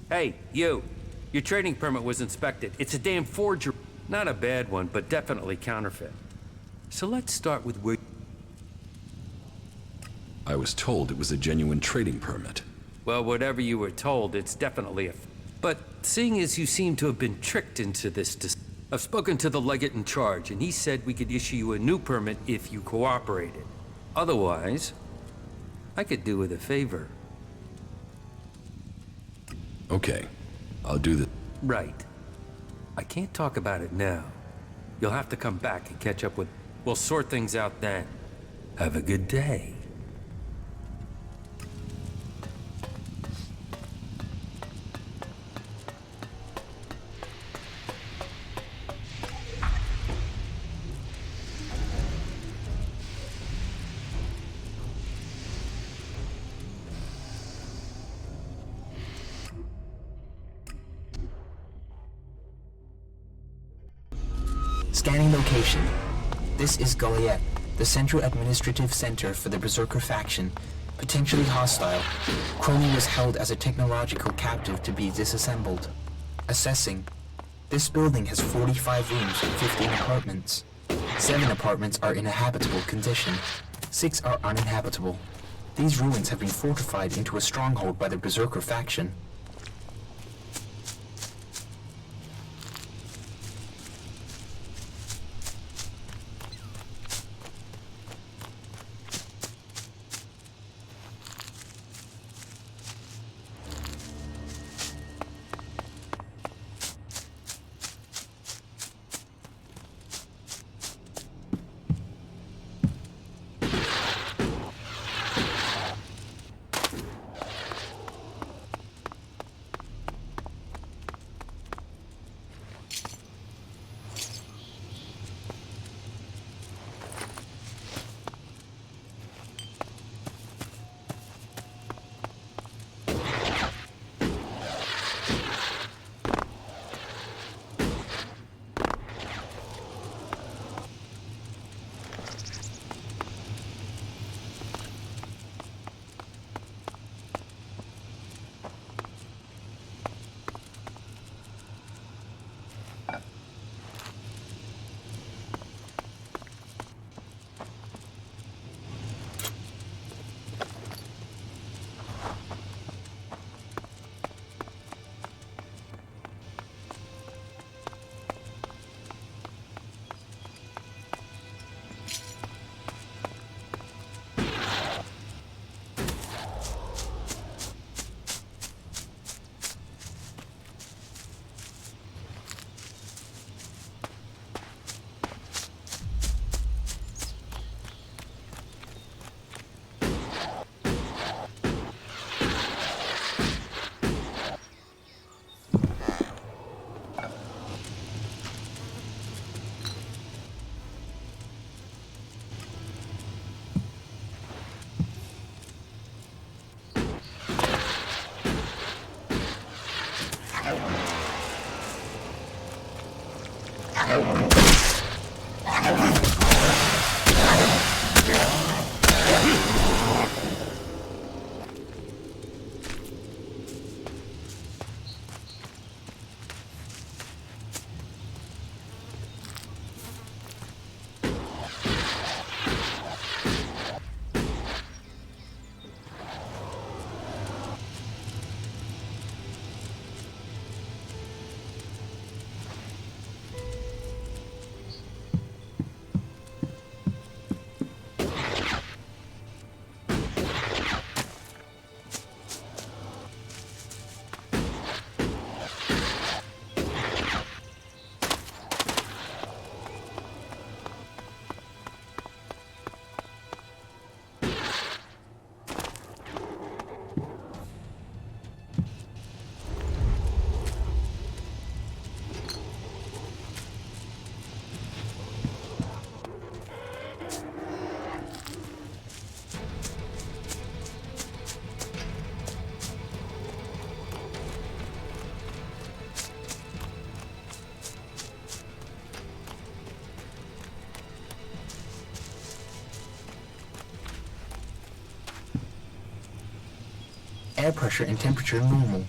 Hey, you. Your trading permit was inspected. It's a damn forgery. Not a bad one, but definitely counterfeit. So let's start with where... I was told it was a genuine trading permit. Well, whatever you were told, it's definitely a... But seeing as you seem to have been tricked into this... I've spoken to the legate in charge, and he said we could issue you a new permit if you cooperated. Otherwise, I could do with a favor. Okay, I'll do the... Right. I can't talk about it now. You'll have to come back and catch up with... We'll sort things out then. Have a good day. Scanning location. This is Goliath, the central administrative center for the Berserker faction. Potentially hostile. Crony was held as a technological captive to be disassembled. Assessing. This building has 45 rooms and 15 apartments. 7 apartments are in a habitable condition. 6 are uninhabitable. These ruins have been fortified into a stronghold by the Berserker faction. Air pressure and temperature normal.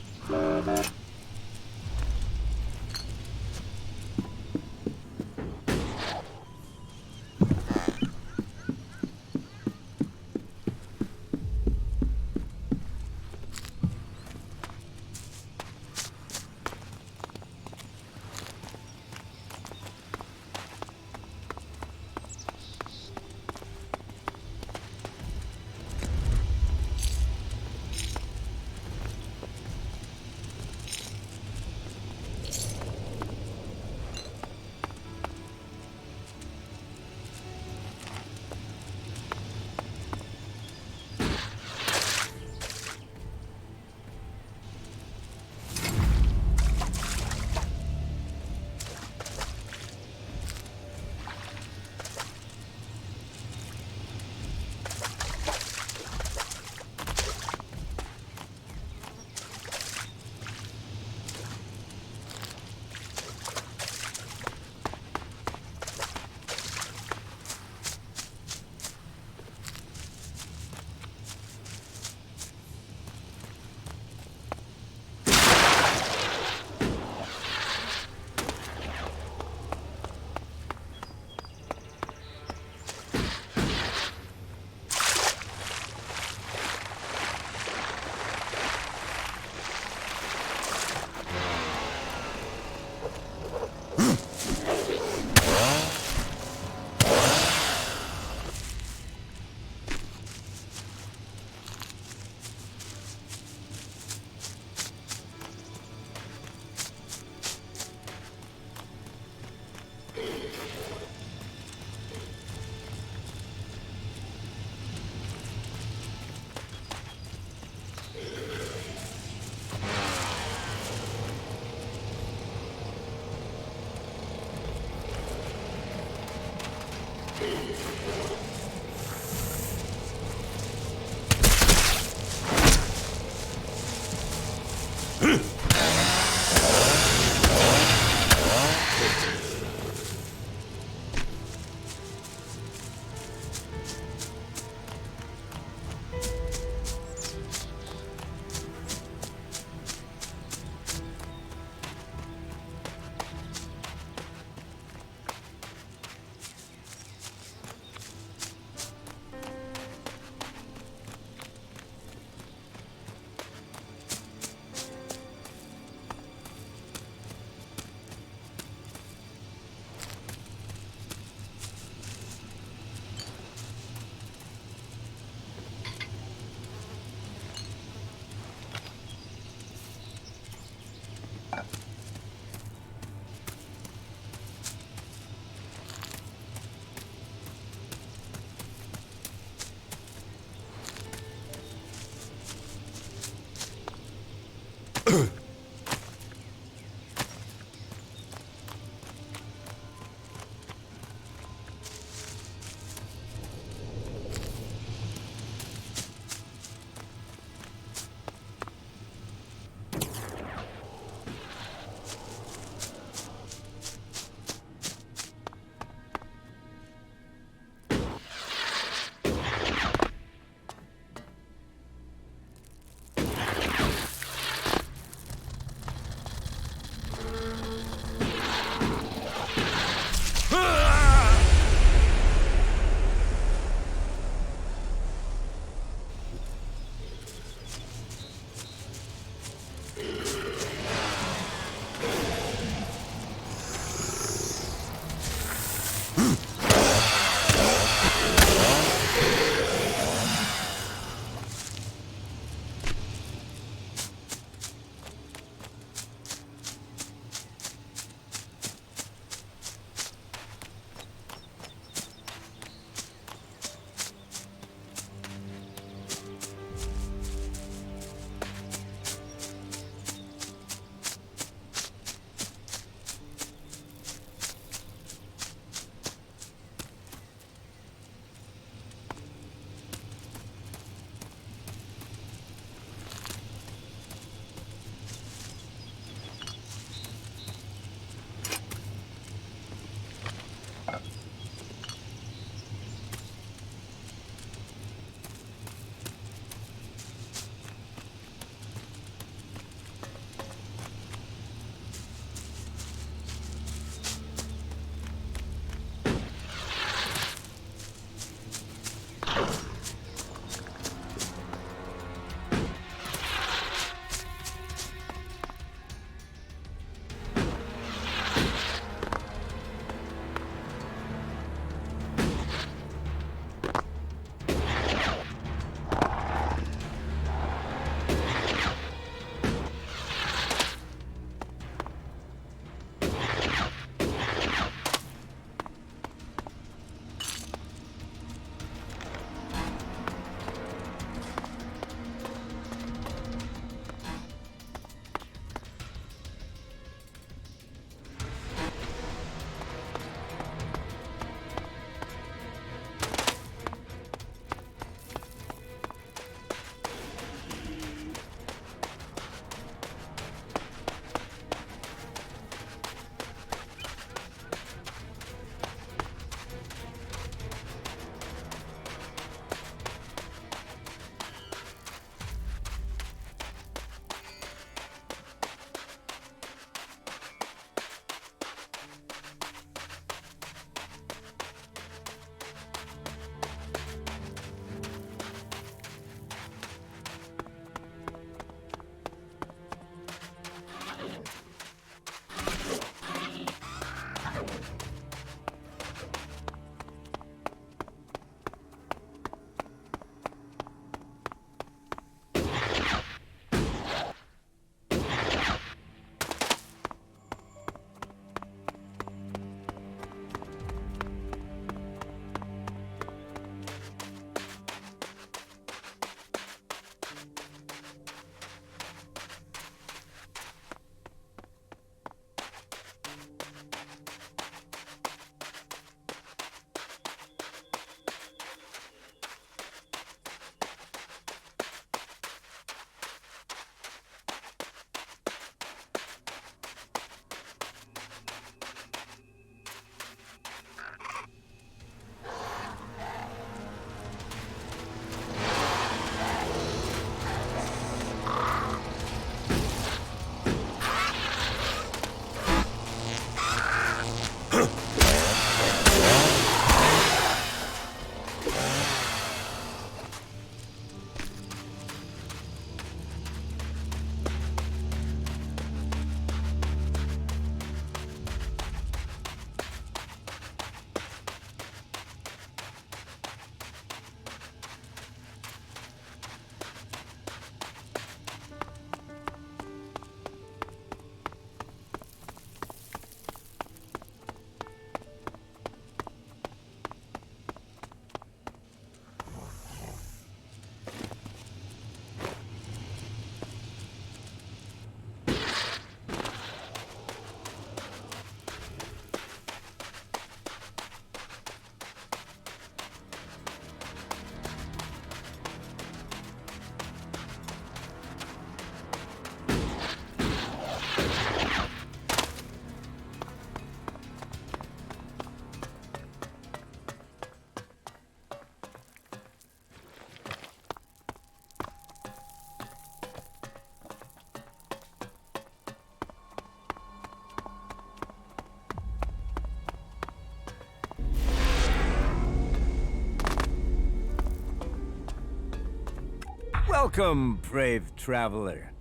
Welcome, brave traveler.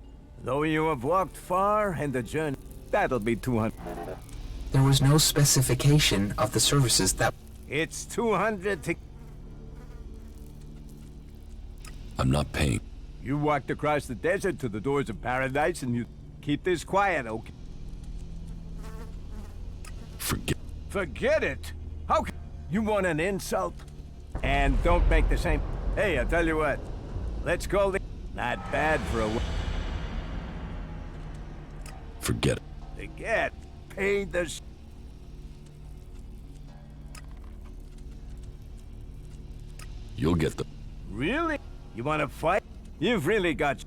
Though you have walked far and the journey, that'll be 200. There was no specification of the services that... It's 200 to... I'm not paying. You walked across the desert to the doors of paradise and you... Keep this quiet, okay? Forget it? How c... You want an insult? And don't make the same... Hey, I'll tell you what. Let's call the... Not bad for a... Forget it. Forget. Pay the... You'll get the... Really? You want to fight? You've really got...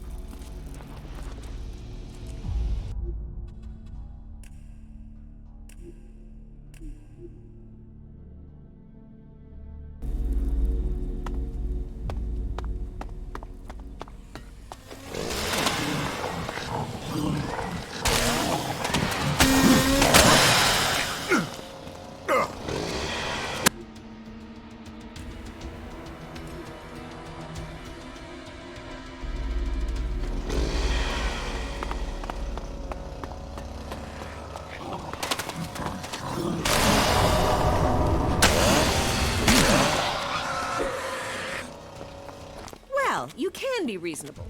You can be reasonable.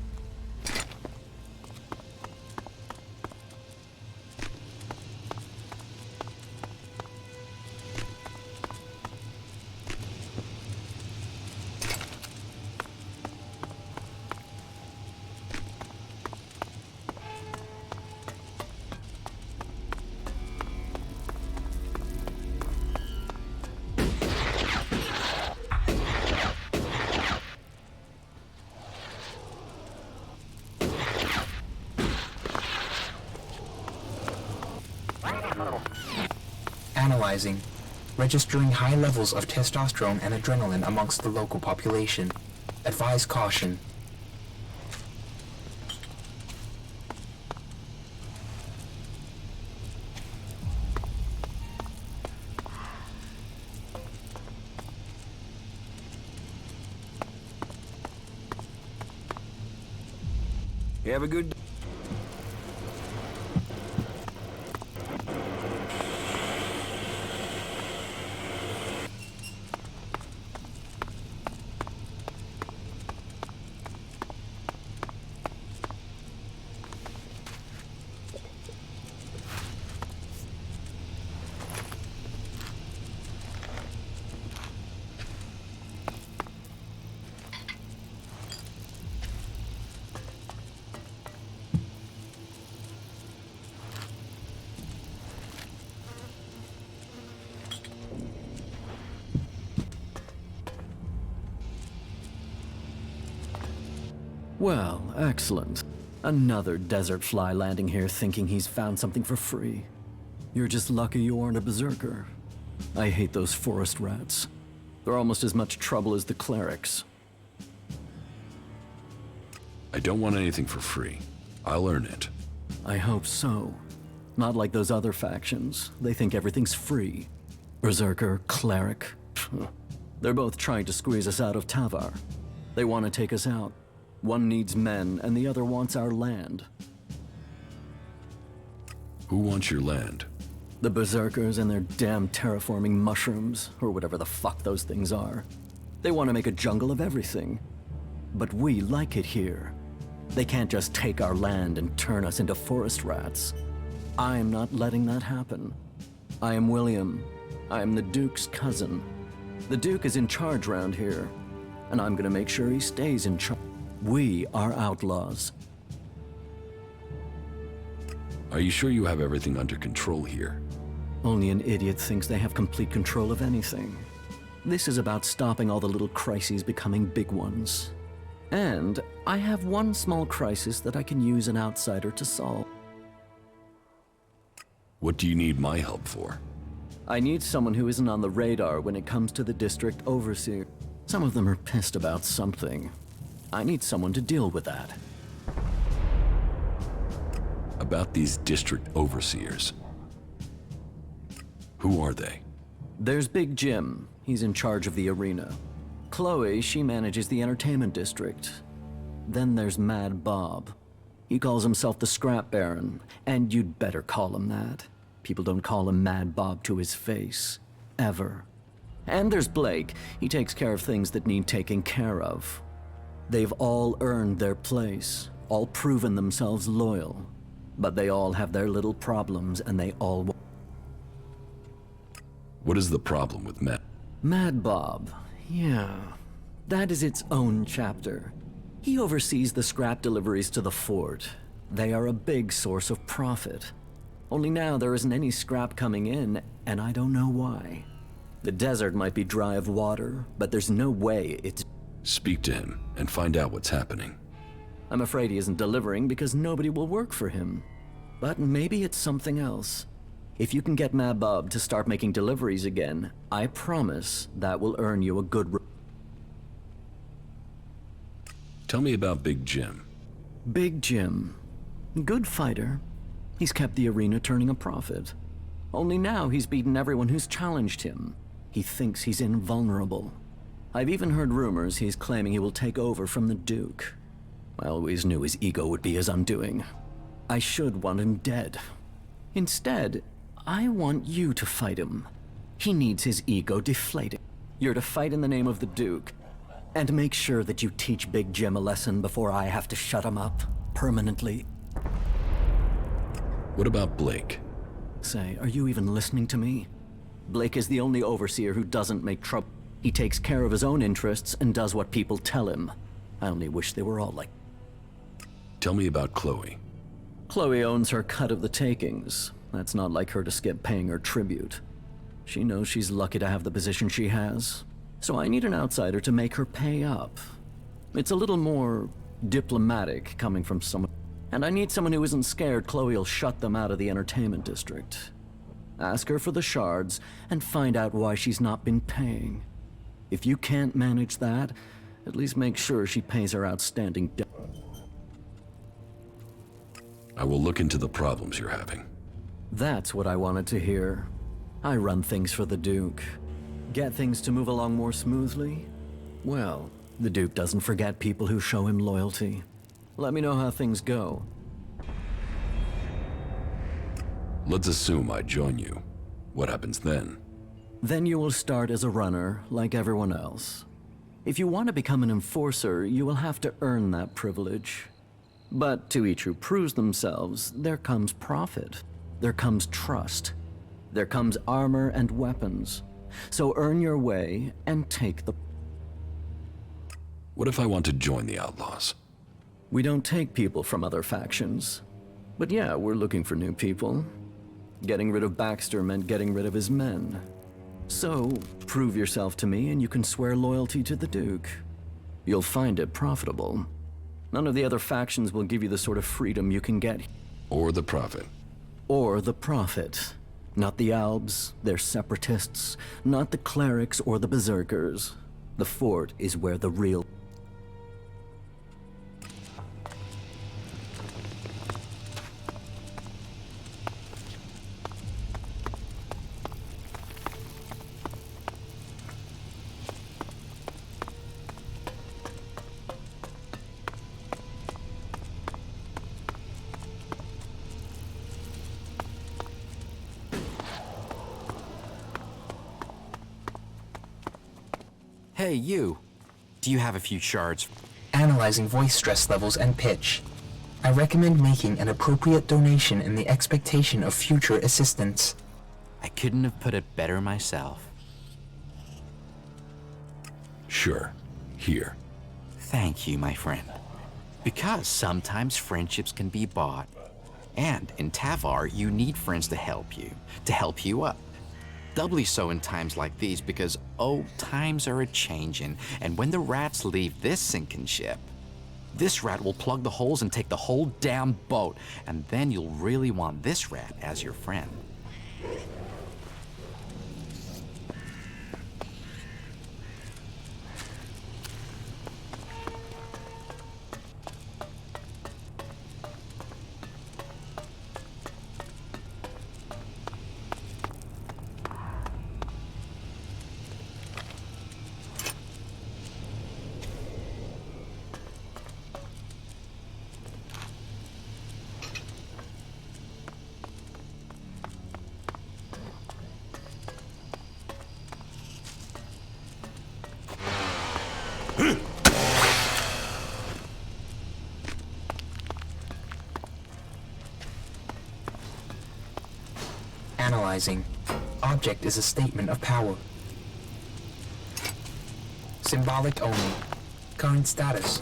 Analyzing, registering high levels of testosterone and adrenaline amongst the local population. Advise caution. Have a good... Well, excellent. Another desert fly landing here thinking he's found something for free. You're just lucky you aren't a berserker. I hate those forest rats. They're almost as much trouble as the clerics. I don't want anything for free. I'll earn it. I hope so. Not like those other factions. They think everything's free. Berserker, cleric. They're both trying to squeeze us out of Tavar. They want to take us out. One needs men, and the other wants our land. Who wants your land? The berserkers and their damn terraforming mushrooms, or whatever the fuck those things are. They want to make a jungle of everything. But we like it here. They can't just take our land and turn us into forest rats. I'm not letting that happen. I am William. I am the Duke's cousin. The Duke is in charge round here, and I'm gonna make sure he stays in charge. We are outlaws. Are you sure you have everything under control here? Only an idiot thinks they have complete control of anything. This is about stopping all the little crises becoming big ones. And I have one small crisis that I can use an outsider to solve. What do you need my help for? I need someone who isn't on the radar when it comes to the district overseer. Some of them are pissed about something. I need someone to deal with that. About these district overseers. Who are they? There's Big Jim. He's in charge of the arena. Chloe, she manages the entertainment district. Then there's Mad Bob. He calls himself the Scrap Baron, and you'd better call him that. People don't call him Mad Bob to his face. Ever. And there's Blake. He takes care of things that need taking care of. They've all earned their place, all proven themselves loyal. But they all have their little problems, and they all... What is the problem with Matt? Mad Bob, yeah. That is its own chapter. He oversees the scrap deliveries to the fort. They are a big source of profit. Only now there isn't any scrap coming in, and I don't know why. The desert might be dry of water, but there's no way it's... Speak to him and find out what's happening. I'm afraid he isn't delivering because nobody will work for him. But maybe it's something else. If you can get Mad Bob to start making deliveries again, I promise that will earn you a good... Tell me about Big Jim. Big Jim. Good fighter. He's kept the arena turning a profit. Only now he's beaten everyone who's challenged him. He thinks he's invulnerable. I've even heard rumors he's claiming he will take over from the Duke. I always knew his ego would be his undoing. I should want him dead. Instead, I want you to fight him. He needs his ego deflated. You're to fight in the name of the Duke. And make sure that you teach Big Jim a lesson before I have to shut him up permanently. What about Blake? Say, are you even listening to me? Blake is the only overseer who doesn't make trouble. He takes care of his own interests and does what people tell him. I only wish they were all like... Tell me about Chloe. Chloe owns her cut of the takings. That's not like her to skip paying her tribute. She knows she's lucky to have the position she has. So I need an outsider to make her pay up. It's a little more diplomatic coming from someone. And I need someone who isn't scared Chloe will shut them out of the entertainment district. Ask her for the shards and find out why she's not been paying. If you can't manage that, at least make sure she pays her outstanding debt. I will look into the problems you're having. That's what I wanted to hear. I run things for the Duke. Get things to move along more smoothly? Well, the Duke doesn't forget people who show him loyalty. Let me know how things go. Let's assume I join you. What happens then? Then you will start as a runner, like everyone else. If you want to become an enforcer, you will have to earn that privilege. But to each who proves themselves, there comes profit. There comes trust. There comes armor and weapons. So earn your way and take the... What if I want to join the Outlaws? We don't take people from other factions. But yeah, we're looking for new people. Getting rid of Baxter meant getting rid of his men. So, prove yourself to me and you can swear loyalty to the Duke. You'll find it profitable. None of the other factions will give you the sort of freedom you can get. Or the profit. Or the profit. Not the Albs, they're separatists. Not the clerics or the berserkers. The fort is where the real... Hey, you. Do you have a few shards? Analyzing voice stress levels and pitch. I recommend making an appropriate donation in the expectation of future assistance. I couldn't have put it better myself. Sure. Here. Thank you, my friend. Because sometimes friendships can be bought. And in Tavar, you need friends to help you up. Doubly so in times like these because, oh, times are a-changin', and when the rats leave this sinking ship, this rat will plug the holes and take the whole damn boat, and then you'll really want this rat as your friend. Analyzing. Object is a statement of power. Symbolic only. Current status.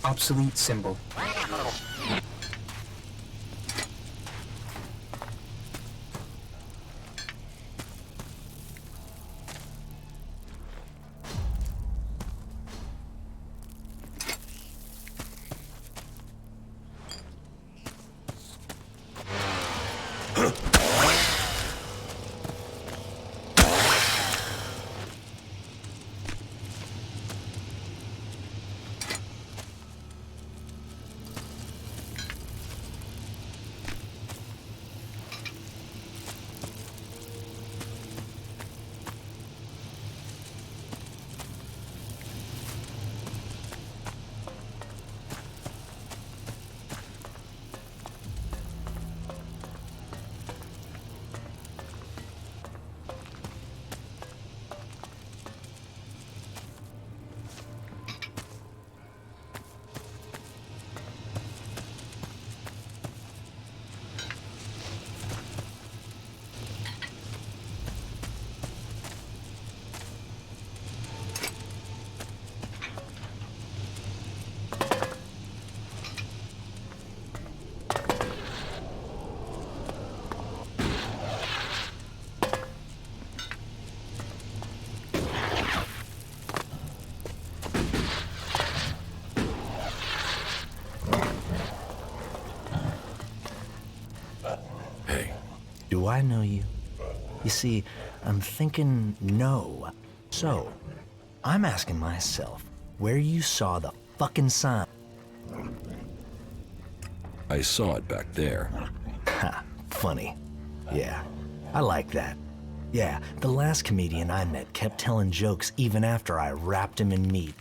Obsolete symbol. Do I know you? You see, I'm thinking no. So, I'm asking myself where you saw the fucking sign. I saw it back there. Ha, funny. Yeah, I like that. Yeah, the last comedian I met kept telling jokes even after I wrapped him in meat.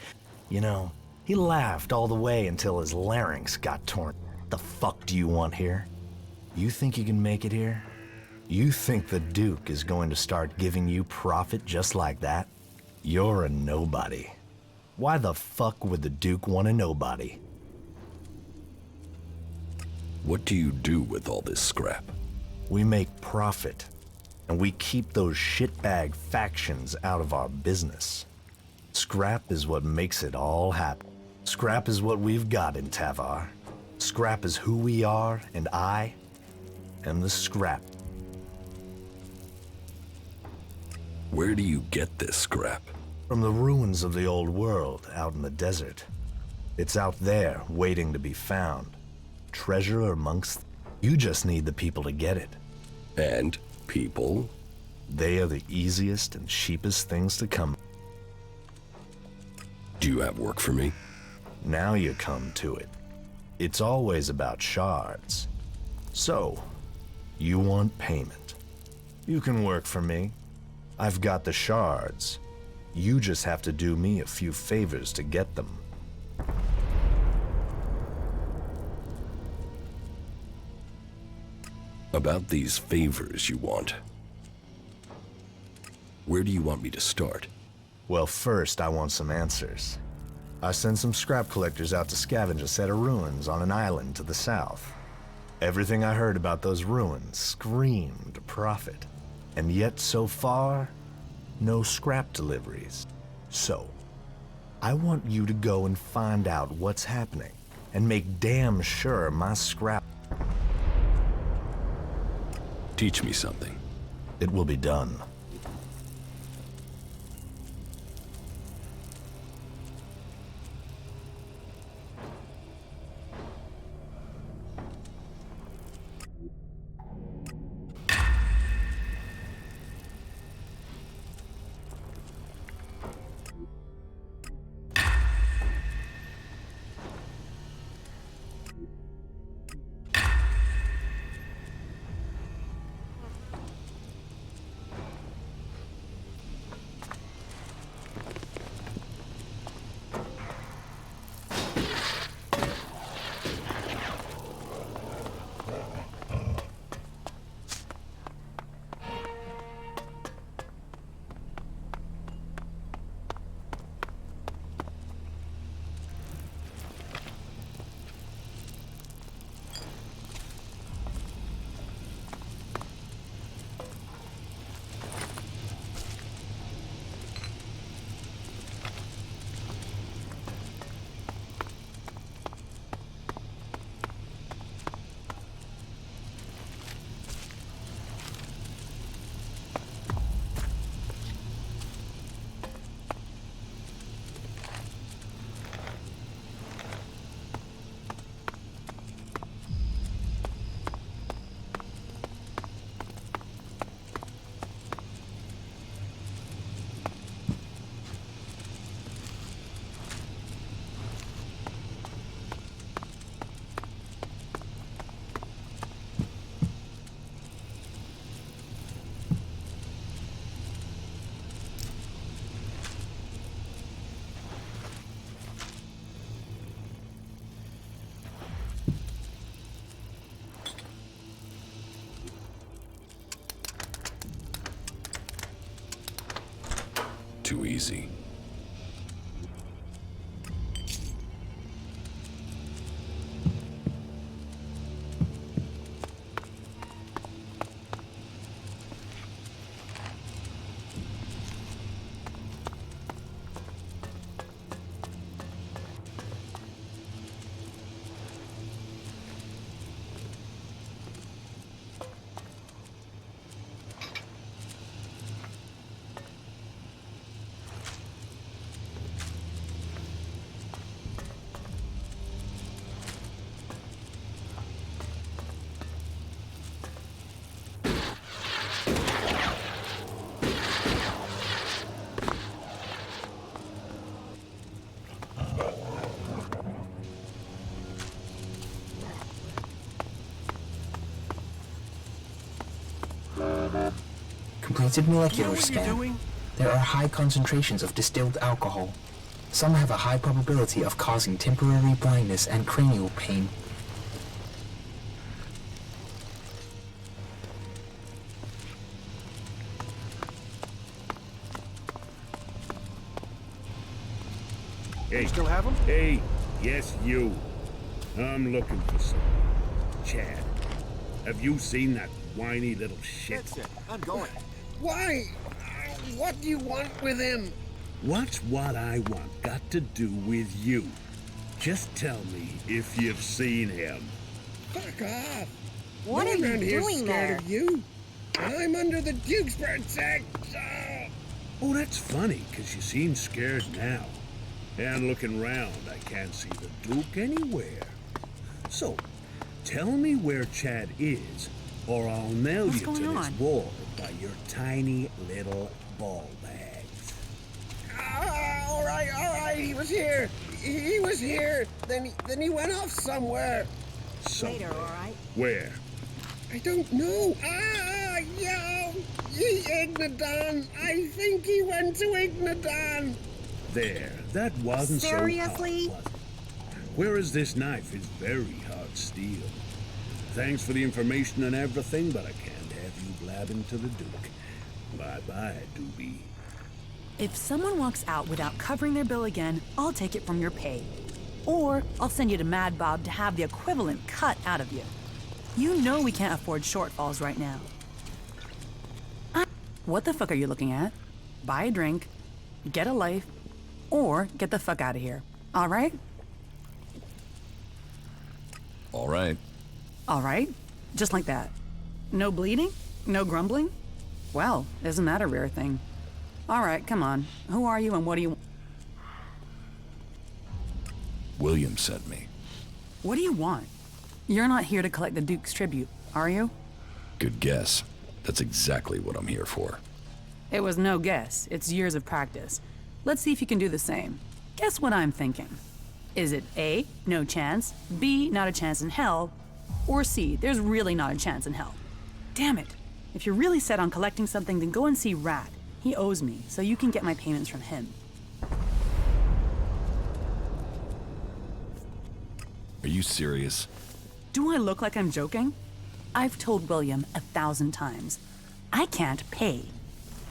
You know, he laughed all the way until his larynx got torn. The fuck do you want here? You think you can make it here? You think the Duke is going to start giving you profit just like that? You're a nobody. Why the fuck would the Duke want a nobody? What do you do with all this scrap? We make profit, and we keep those shitbag factions out of our business. Scrap is what makes it all happen. Scrap is what we've got in Tavar. Scrap is who we are, and I am the scrap. Where do you get this scrap? From the ruins of the old world out in the desert. It's out there waiting to be found. Treasure amongst... You just need the people to get it. And people? They are the easiest and cheapest things to come. Do you have work for me? Now you come to it. It's always about shards. So, you want payment. You can work for me. I've got the shards. You just have to do me a few favors to get them. About these favors you want. Where do you want me to start? Well, first I want some answers. I sent some scrap collectors out to scavenge a set of ruins on an island to the south. Everything I heard about those ruins screamed profit. And yet, so far, no scrap deliveries. So, I want you to go and find out what's happening, and make damn sure my scrap... Teach me something. It will be done. easy. Completed molecular scan. There are high concentrations of distilled alcohol. Some have a high probability of causing temporary blindness and cranial pain. Hey, still have them? Hey, yes, you. I'm looking for some. Chad, have you seen that whiny little shit? That's it. I'm going. Why? What do you want with him? What's what I want got to do with you? Just tell me if you've seen him. Fuck off. What No are one you around here's doing scared there? of you. I'm under the Duke's protection. Oh, that's funny, because you seem scared now. And looking round, I can't see the Duke anywhere. So, tell me where Chad is, or I'll nail What's you going to this on? wall by your tiny little ball bags. All right, he was here. He was here. Then he went off somewhere. Later, all right? Where? I don't know. Yeah, Ignadon. I think he went to Ignadon. There, that wasn't Seriously? so hard, was it? Whereas this knife is very hard steel. Thanks for the information and everything, but I can't have you blabbing to the Duke. Bye-bye, doobie. If someone walks out without covering their bill again, I'll take it from your pay. Or I'll send you to Mad Bob to have the equivalent cut out of you. You know we can't afford shortfalls right now. What the fuck are you looking at? Buy a drink, get a life, or get the fuck out of here. All right? All right. All right? Just like that. No bleeding? No grumbling? Well, isn't that a rare thing? All right, come on. Who are you and what do you... William sent me. What do you want? You're not here to collect the Duke's tribute, are you? Good guess. That's exactly what I'm here for. It was no guess. It's years of practice. Let's see if you can do the same. Guess what I'm thinking. Is it A, no chance, B, not a chance in hell, or C, there's really not a chance in hell? Damn it. If you're really set on collecting something, then go and see Rat. He owes me, so you can get my payments from him. Are you serious? Do I look like I'm joking? I've told William 1,000 times. I can't pay.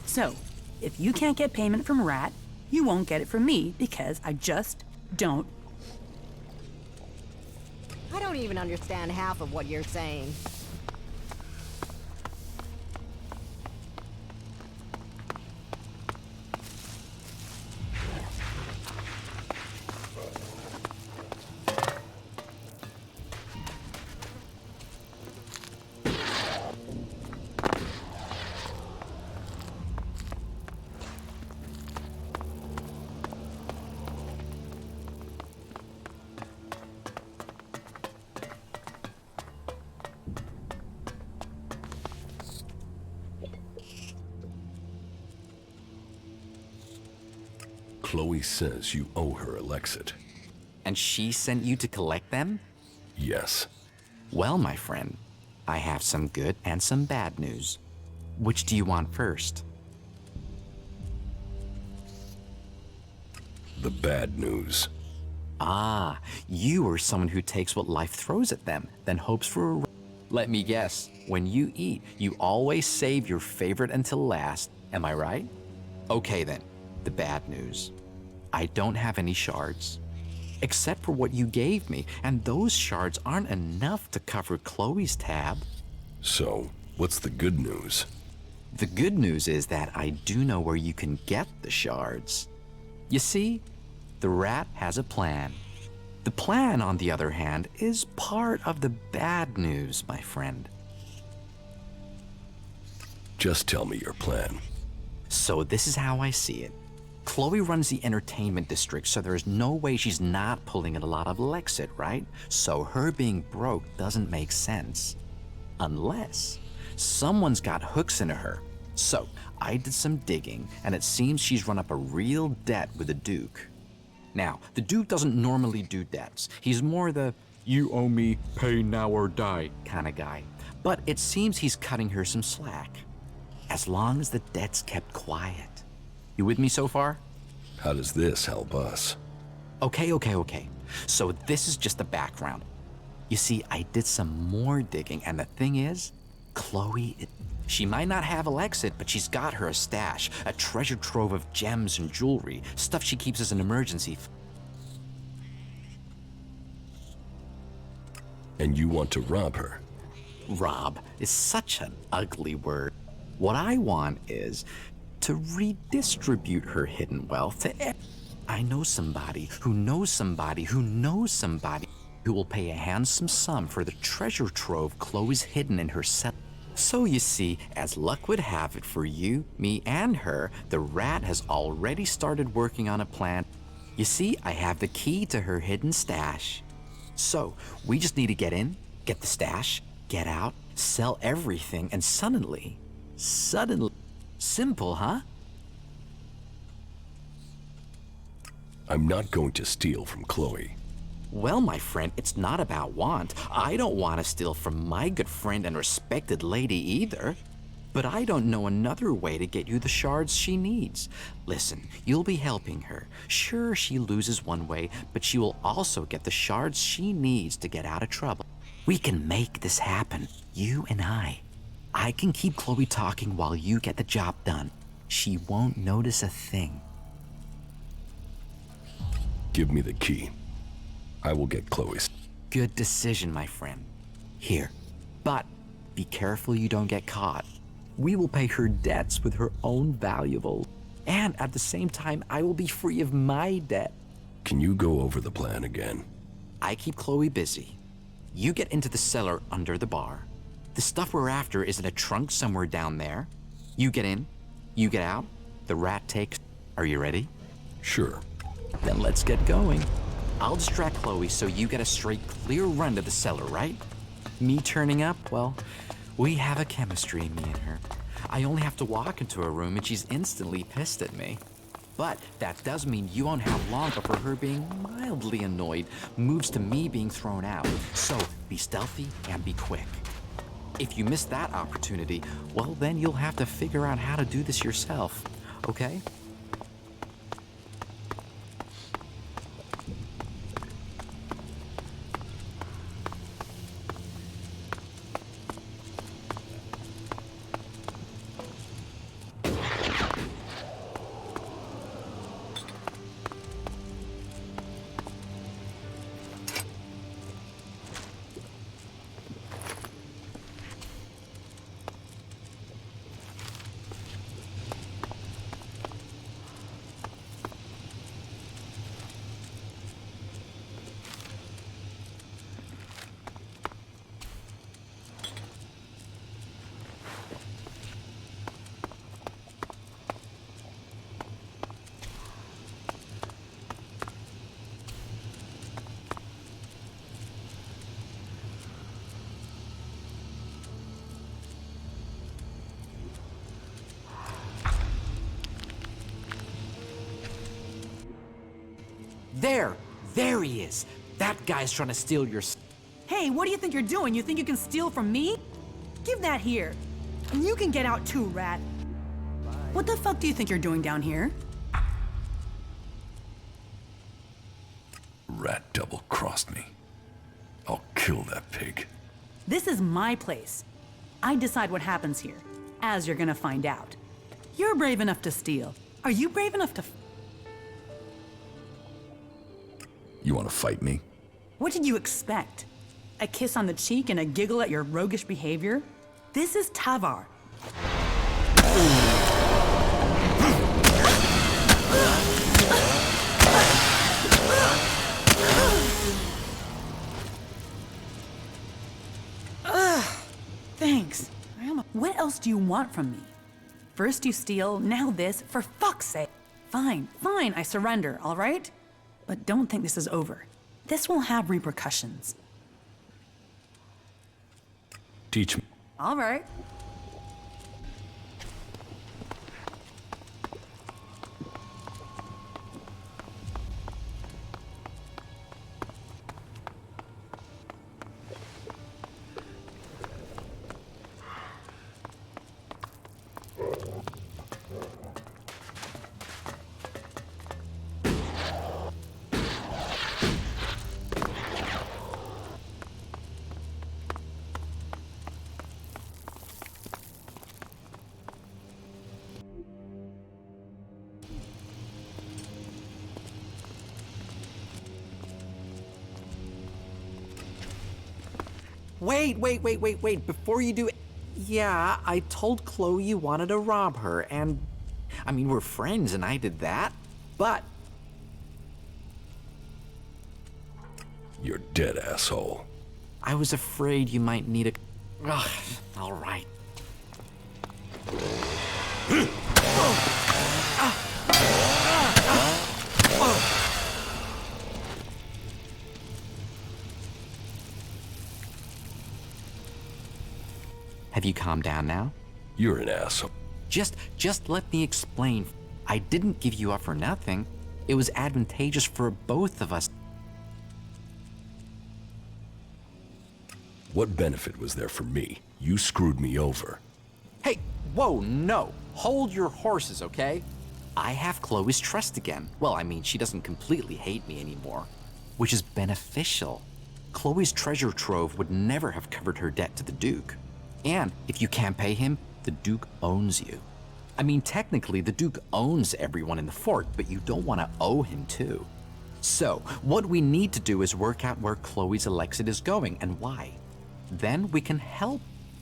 So, if you can't get payment from Rat, you won't get it from me because I just don't. I don't even understand half of what you're saying. Chloe says you owe her Elexit. And she sent you to collect them? Yes. Well, my friend, I have some good and some bad news. Which do you want first? The bad news. Ah, you are someone who takes what life throws at them, then hopes for a... Let me guess, when you eat, you always save your favorite until last, am I right? Okay then, the bad news. I don't have any shards, except for what you gave me, and those shards aren't enough to cover Chloe's tab. So, what's the good news? The good news is that I do know where you can get the shards. You see, the rat has a plan. The plan, on the other hand, is part of the bad news, my friend. Just tell me your plan. So this is how I see it. Chloe runs the entertainment district, so there's no way she's not pulling in a lot of Lexit, right? So her being broke doesn't make sense. Unless someone's got hooks into her. So I did some digging, and it seems she's run up a real debt with the Duke. Now, the Duke doesn't normally do debts. He's more the, you owe me, pay now or die kind of guy. But it seems he's cutting her some slack. As long as the debt's kept quiet. You with me so far? How does this help us? Okay. So this is just the background. You see, I did some more digging, and the thing is, Chloe, she might not have Alexit, but she's got her a stash, a treasure trove of gems and jewelry, stuff she keeps as an emergency. And you want to rob her? Rob is such an ugly word. What I want is to redistribute her hidden wealth to I know somebody who knows somebody who knows somebody who will pay a handsome sum for the treasure trove Chloe's hidden in her set. So you see, as luck would have it for you, me, and her, the rat has already started working on a plan. You see, I have the key to her hidden stash. So, we just need to get in, get the stash, get out, sell everything, and suddenly, simple, huh? I'm not going to steal from Chloe. Well, my friend, it's not about want. I don't want to steal from my good friend and respected lady either. But I don't know another way to get you the shards she needs. Listen, you'll be helping her. Sure, she loses one way, but she will also get the shards she needs to get out of trouble. We can make this happen, you and I. I can keep Chloe talking while you get the job done. She won't notice a thing. Give me the key. I will get Chloe's. Good decision, my friend. Here. But be careful you don't get caught. We will pay her debts with her own valuables. And at the same time, I will be free of my debt. Can you go over the plan again? I keep Chloe busy. You get into the cellar under the bar. The stuff we're after is in a trunk somewhere down there. You get in, you get out, the rat takes. Are you ready? Sure. Then let's get going. I'll distract Chloe so you get a straight, clear run to the cellar, right? Me turning up, well, we have a chemistry, me and her. I only have to walk into a room and she's instantly pissed at me. But that does mean you won't have long before her being mildly annoyed moves to me being thrown out. So be stealthy and be quick. If you miss that opportunity, well, then you'll have to figure out how to do this yourself, okay? There he is. That guy's trying to steal your... Hey, what do you think you're doing? You think you can steal from me? Give that here. And you can get out too, rat. What the fuck do you think you're doing down here? Rat double-crossed me. I'll kill that pig. This is my place. I decide what happens here, as you're gonna find out. You're brave enough to steal. Are you brave enough to... You want to fight me? What did you expect? A kiss on the cheek and a giggle at your roguish behavior? This is Tavar. Thanks. What else do you want from me? First you steal, now this, for fuck's sake. Fine, I surrender, all right? But don't think this is over. This will have repercussions. Teach me. All right. Wait, before you do it. Yeah, I told Chloe you wanted to rob her, and I mean, we're friends and I did that, but You're dead, asshole. I was afraid you might need a... Ugh, all right. Have you calmed down now? You're an asshole. Just let me explain. I didn't give you up for nothing. It was advantageous for both of us. What benefit was there for me? You screwed me over. Hey, whoa, no. Hold your horses, okay? I have Chloe's trust again. Well, I mean, she doesn't completely hate me anymore, which is beneficial. Chloe's treasure trove would never have covered her debt to the Duke. And if you can't pay him, the Duke owns you. I mean, technically, the Duke owns everyone in the fort, but you don't want to owe him too. So, what we need to do is work out where Chloe's Elexit is going and why. Then we can help.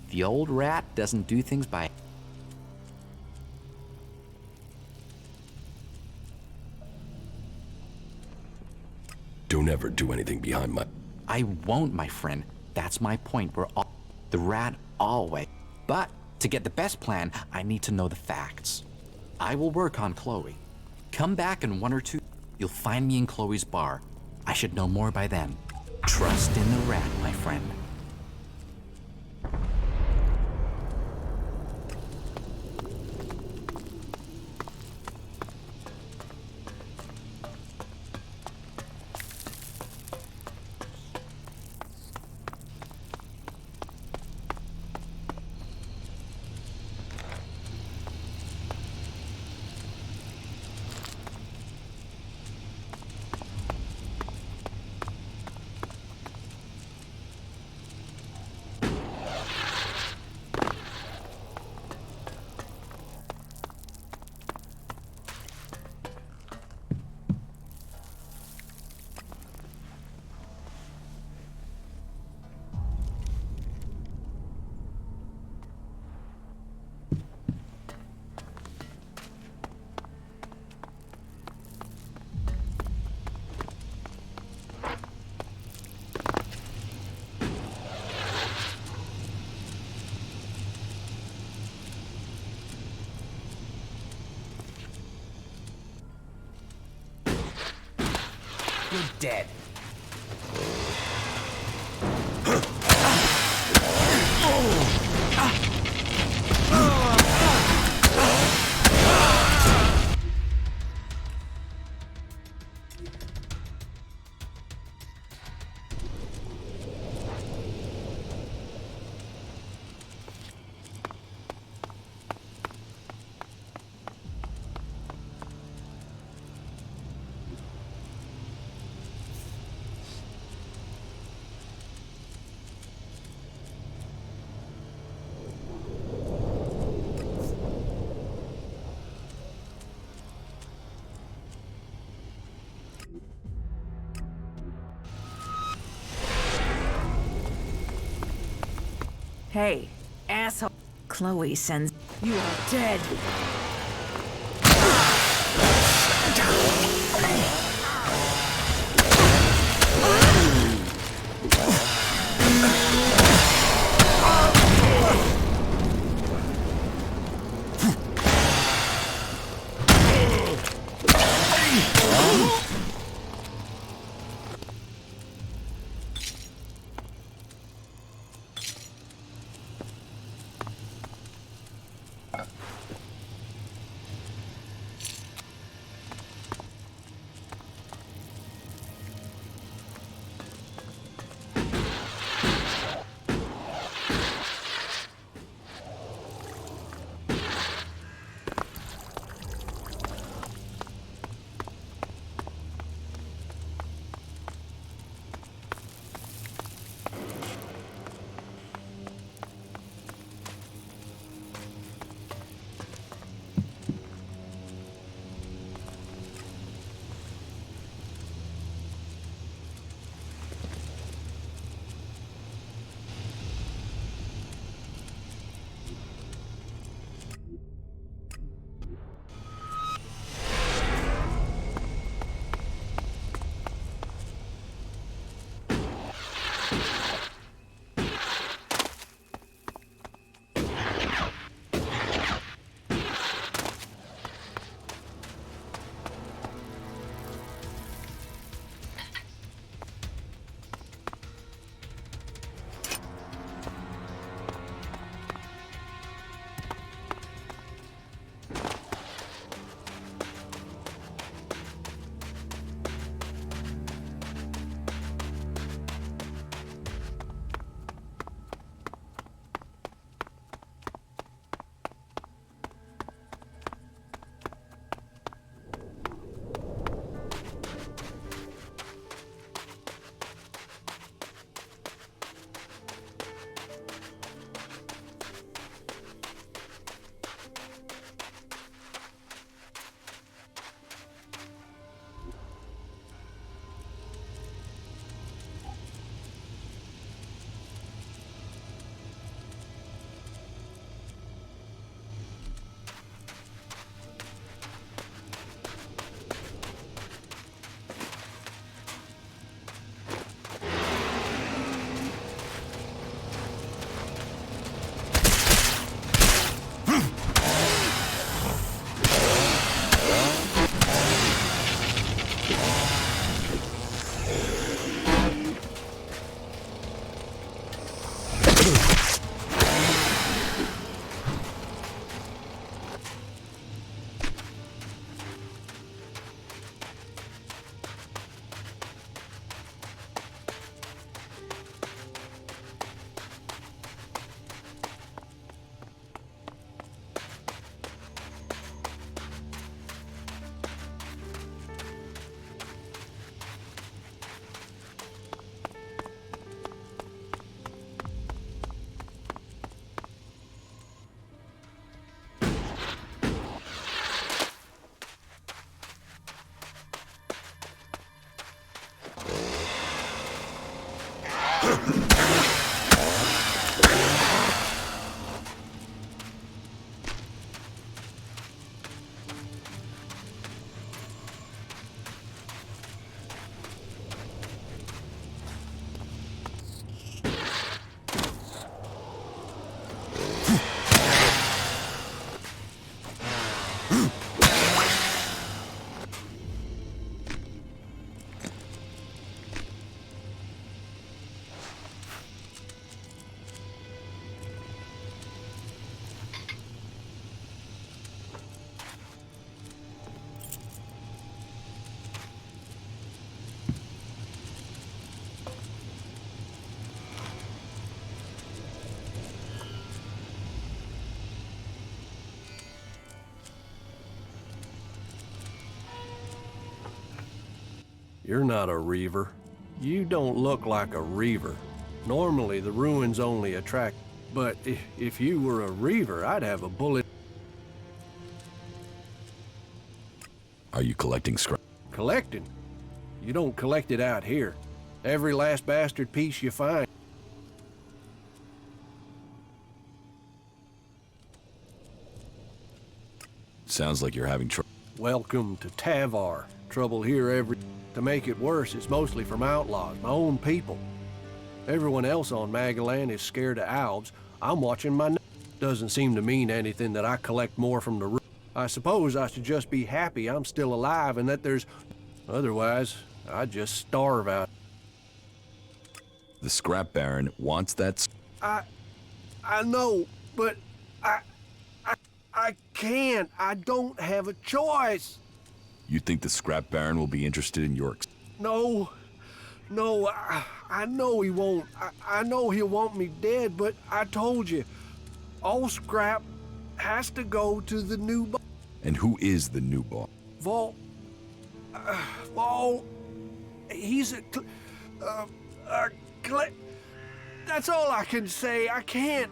The old rat doesn't do things by... Don't ever do anything behind my... I won't, my friend. That's my point. The rat always. But to get the best plan, I need to know the facts. I will work on Chloe. Come back in 1 or 2. You'll find me in Chloe's bar. I should know more by then. Trust in the rat, my friend. You're dead. Hey, asshole. Chloe sends... You are dead. You're not a reaver. You don't look like a reaver. Normally, the ruins only attract... But if you were a reaver, I'd have a bullet... Are you collecting scrap? Collecting? You don't collect it out here. Every last bastard piece you find. Sounds like you're having trouble. Welcome to Tavar. Trouble here every... To make it worse, it's mostly from outlaws, my own people. Everyone else on Magallan is scared of Albs. I'm watching my... Doesn't seem to mean anything that I collect more from the... I suppose I should just be happy I'm still alive and that there's... Otherwise, I'd just starve out. The scrap baron wants that... I know, but I can't. I don't have a choice. You think the scrap baron will be interested in your... No, I know he won't. I know he'll want me dead, but I told you, all scrap has to go to the new boss. And who is the new boss? Vol, he's that's all I can say. I can't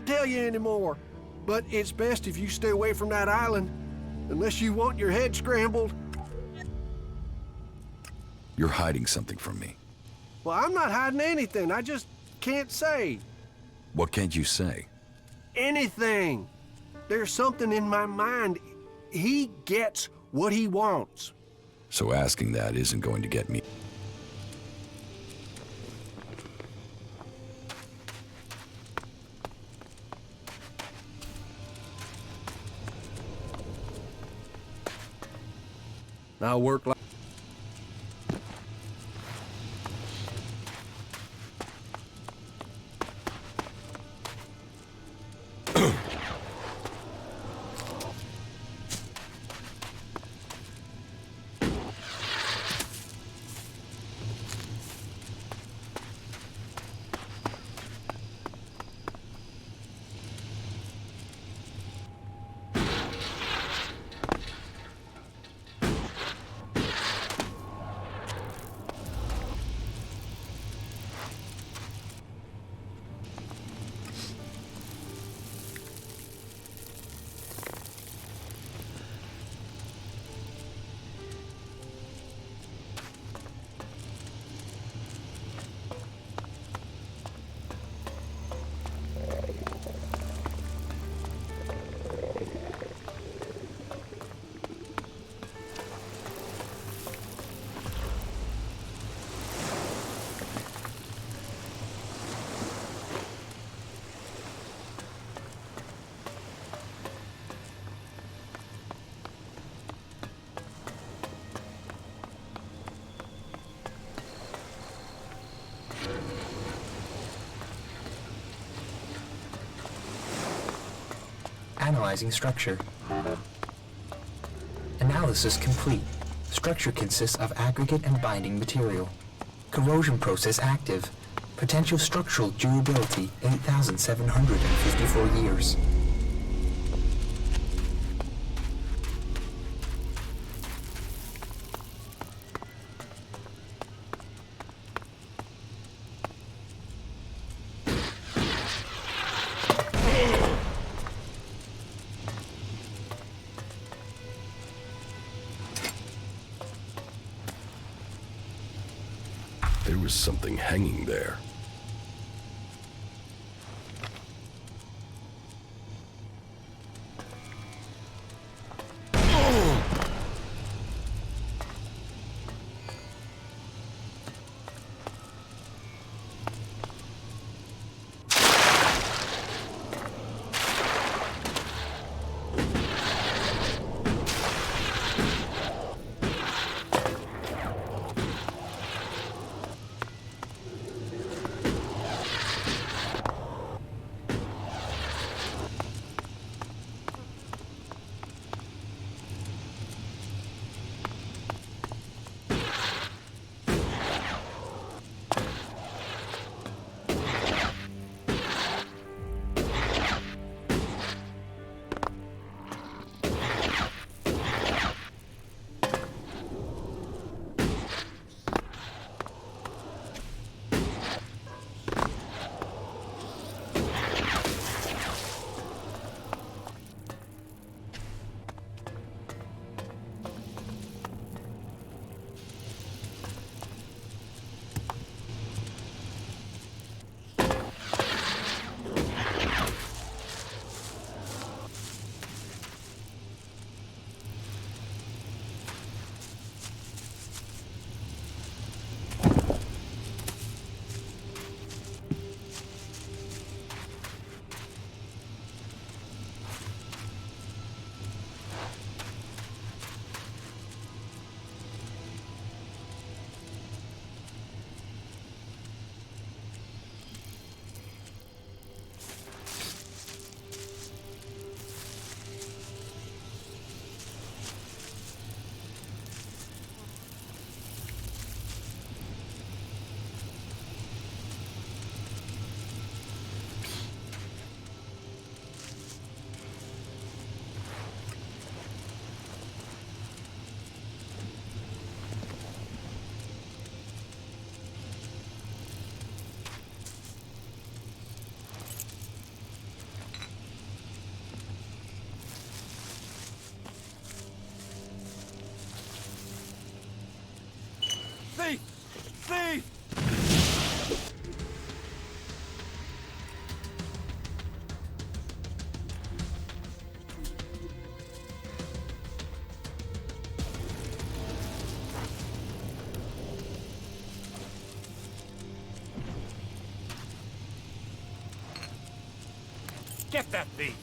tell you anymore. But it's best if you stay away from that island, unless you want your head scrambled. You're hiding something from me. Well, I'm not hiding anything. I just can't say. What can't you say? Anything. There's something in my mind. He gets what he wants. So asking that isn't going to get me. Now work like... Analyzing structure. Analysis complete. Structure consists of aggregate and binding material. Corrosion process active. Potential structural durability 8,754 years. There was something hanging there. Get that thief!